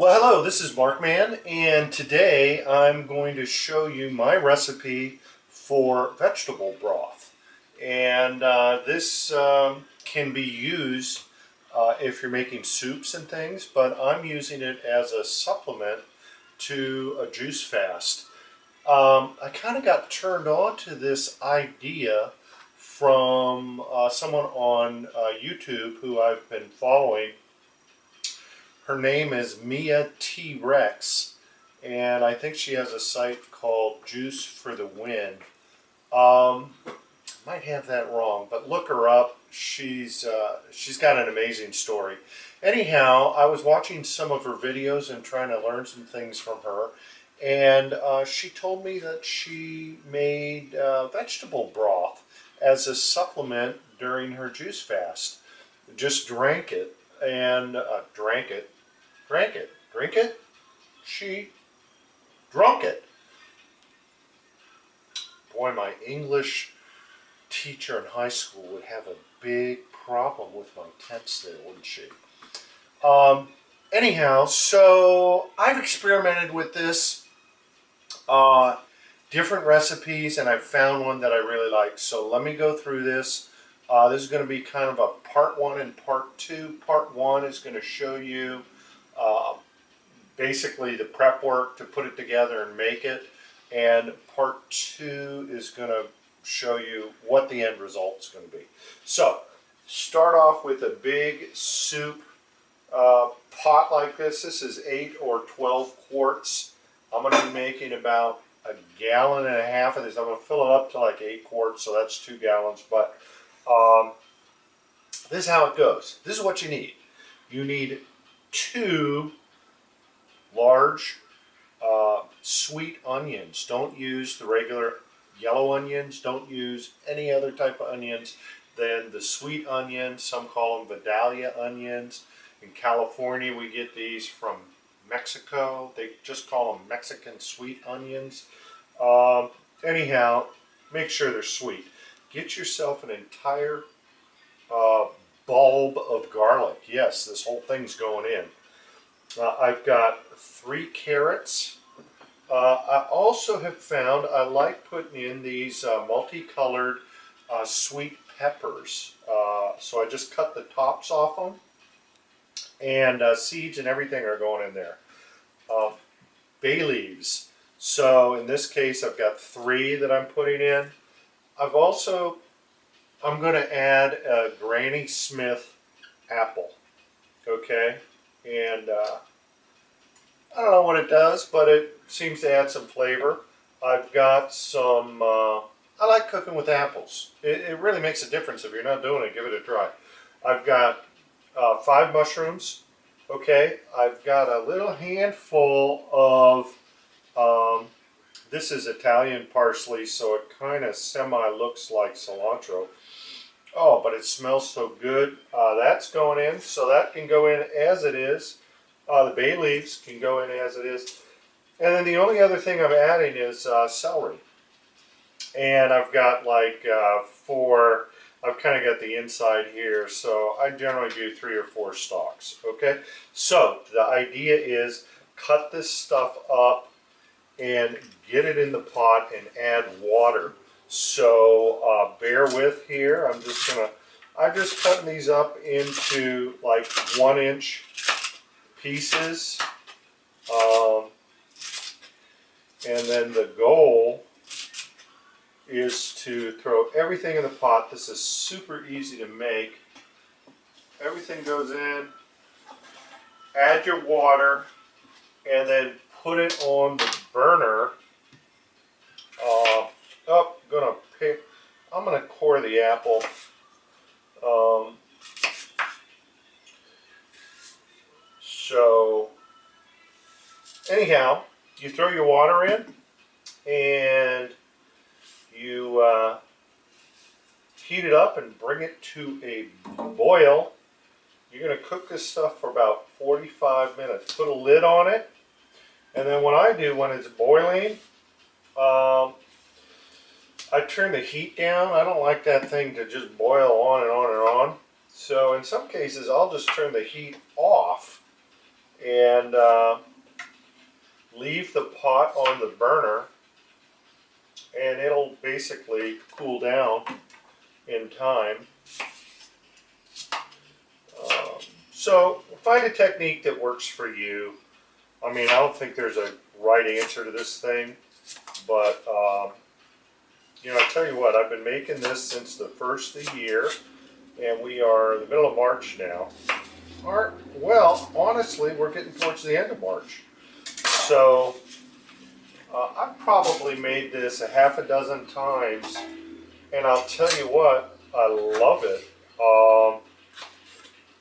Well, hello, this is Markman, and today I'm going to show you my recipe for vegetable broth. And this can be used if you're making soups and things, but I'm using it as a supplement to a juice fast. I kind of got turned on to this idea from someone on YouTube who I've been following. Her name is Mia T. Rex, and I think she has a site called Juice for the Win. Might have that wrong, but look her up. She's got an amazing story. Anyhow, I was watching some of her videos and trying to learn some things from her, and she told me that she made vegetable broth as a supplement during her juice fast. Just drank it and drink it. She drunk it. Boy, my English teacher in high school would have a big problem with my tense there, wouldn't she? Anyhow, so I've experimented with this, different recipes, and I've found one that I really like. So let me go through this. This is going to be kind of a part one and part two. Part one is going to show you basically the prep work to put it together and make it. And part two is going to show you what the end result is going to be. So start off with a big soup pot like this. This is 8 or 12 quarts. I'm going to be making about a gallon and a half of this. I'm going to fill it up to like 8 quarts, so that's 2 gallons. But this is how it goes. This is what you need. You need 2 large sweet onions. Don't use the regular yellow onions. Don't use any other type of onions than the sweet onions. Some call them Vidalia onions. In California, we get these from Mexico. They just call them Mexican sweet onions. Anyhow, make sure they're sweet. Get yourself an entire bulb of garlic. Yes, this whole thing's going in. I've got 3 carrots. I also have found I like putting in these multicolored sweet peppers. So I just cut the tops off them, and seeds and everything are going in there. Bay leaves. So in this case, I've got 3 that I'm putting in. I'm going to add a Granny Smith apple. Okay, and I don't know what it does, but it seems to add some flavor. I've got some, I like cooking with apples. It really makes a difference. If you're not doing it, give it a try. I've got 5 mushrooms. Okay, I've got a little handful of, this is Italian parsley, so it kind of semi-looks like cilantro. Oh, but it smells so good. That's going in, so that can go in as it is. The bay leaves can go in as it is. And then the only other thing I'm adding is celery. And I've got like 4, I've kind of got the inside here, so I generally do 3 or 4 stalks. Okay, so the idea is cut this stuff up and get it in the pot and add water. So bear with here. I'm just cutting these up into like 1-inch pieces, and then the goal is to throw everything in the pot. This is super easy to make. Everything goes in, add your water, and then put it on the burner. I'm gonna core the apple. So anyhow, you throw your water in, and you heat it up and bring it to a boil. You're going to cook this stuff for about 45 minutes. Put a lid on it, and then what I do when it's boiling, I turn the heat down. I don't like that thing to just boil on and on and on. So in some cases, I'll just turn the heat off and leave the pot on the burner, and it'll basically cool down in time. So find a technique that works for you. I mean, I don't think there's a right answer to this thing, but you know, I tell you what, I've been making this since the first of the year, and we are in the middle of March now. Well, honestly, we're getting towards the end of March. So I've probably made this a half a dozen times, and I'll tell you what, I love it.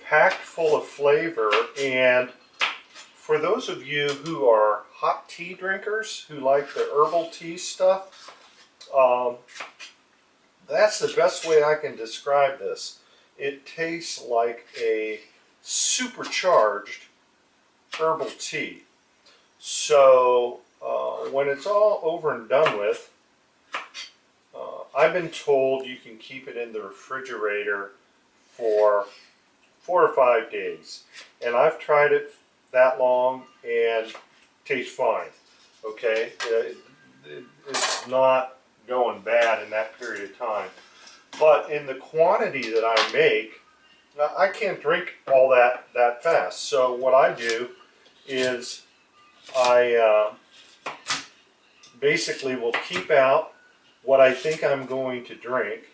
Packed full of flavor, and for those of you who are hot tea drinkers, who like the herbal tea stuff, that's the best way I can describe this. It tastes like a supercharged herbal tea. So when it's all over and done with, I've been told you can keep it in the refrigerator for 4 or 5 days, and I've tried it that long and it tastes fine. Okay, it's not going bad in that period of time, but in the quantity that I make, I can't drink all that fast. So what I do is I basically will keep out what I think I'm going to drink,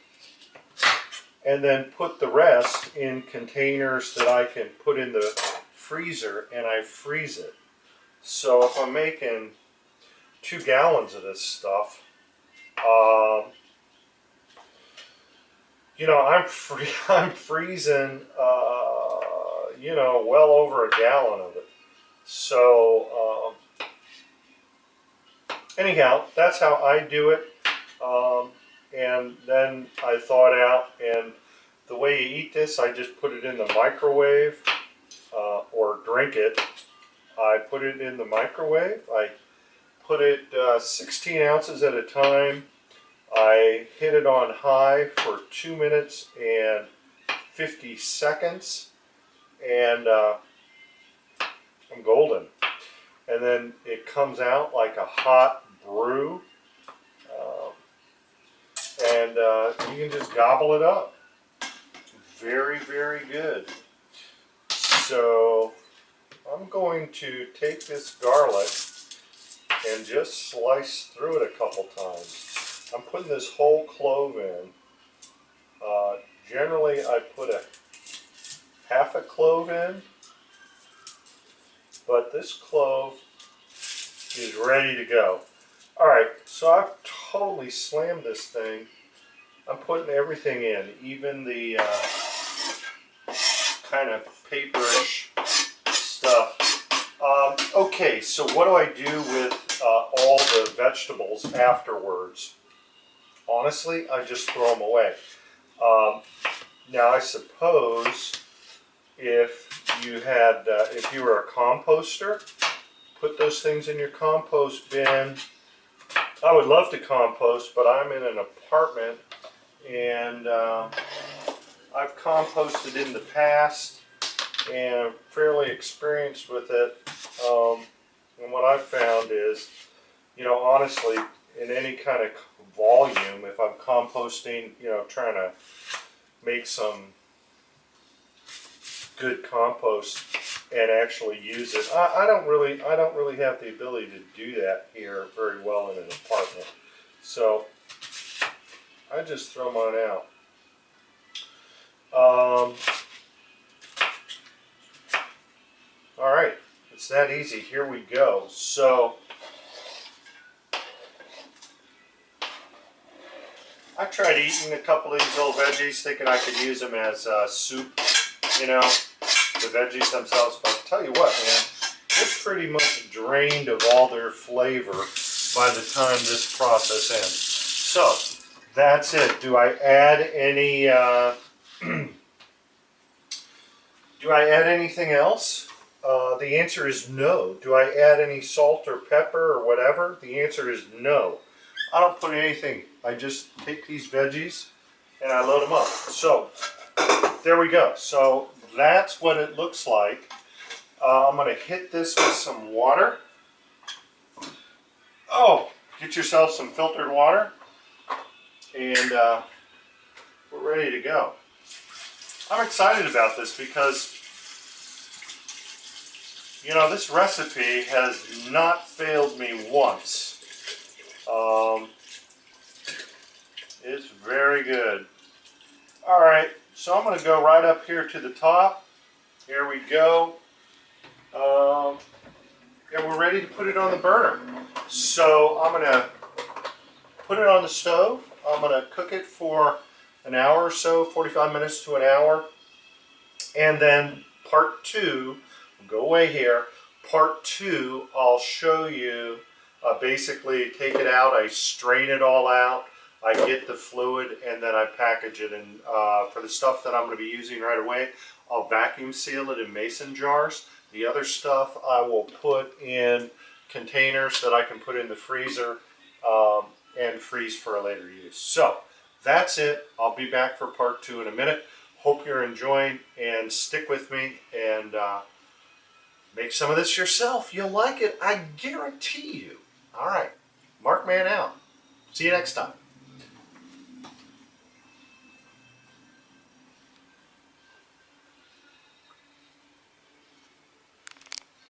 and then put the rest in containers that I can put in the freezer, and I freeze it. So if I'm making 2 gallons of this stuff, you know, I'm freezing, you know, well over a gallon of it. So anyhow, that's how I do it. And then I thought out, and the way you eat this, I just put it in the microwave, or drink it. I put it in the microwave. I put it 16 ounces at a time. I hit it on high for 2 minutes and 50 seconds, and I'm golden. And then it comes out like a hot brew. And you can just gobble it up. Very, very good. So I'm going to take this garlic and just slice through it a couple times. I'm putting this whole clove in. Generally, I put a half a clove in, but this clove is ready to go. Alright, so I've totally slammed this thing. I'm putting everything in, even the kind of paperish stuff. Okay, so what do I do with all the vegetables afterwards? Honestly, I just throw them away. Now, I suppose if you were a composter, put those things in your compost bin. I would love to compost, but I'm in an apartment, and I've composted in the past, and I'm fairly experienced with it. And what I've found is, you know, honestly, in any kind of volume, if I'm composting, you know, trying to make some good compost and actually use it, I don't really have the ability to do that here very well in an apartment. So I just throw mine out. All right, it's that easy. Here we go. So I tried eating a couple of these little veggies, thinking I could use them as soup, you know, the veggies themselves. But I'll tell you what, man, they're pretty much drained of all their flavor by the time this process ends. So that's it. Do I add any? Do I add anything else? The answer is no. Do I add any salt or pepper or whatever? The answer is no. I don't put anything. I just take these veggies and I load them up. So there we go. So that's what it looks like. I'm going to hit this with some water. Oh, get yourself some filtered water, and we're ready to go. I'm excited about this because, you know, this recipe has not failed me once. It's very good. All right, so I'm going to go right up here to the top. Here we go. And we're ready to put it on the burner. So I'm going to put it on the stove. I'm going to cook it for an hour or so, 45 minutes to an hour. And then part two, go away here, part two, I'll show you, basically take it out, I strain it all out, I get the fluid, and then I package it. And for the stuff that I'm going to be using right away, I'll vacuum seal it in mason jars. The other stuff I will put in containers that I can put in the freezer and freeze for a later use. So that's it. I'll be back for part two in a minute. Hope you're enjoying, and stick with me and make some of this yourself. You'll like it, I guarantee you. All right, Mark Man out. See you next time.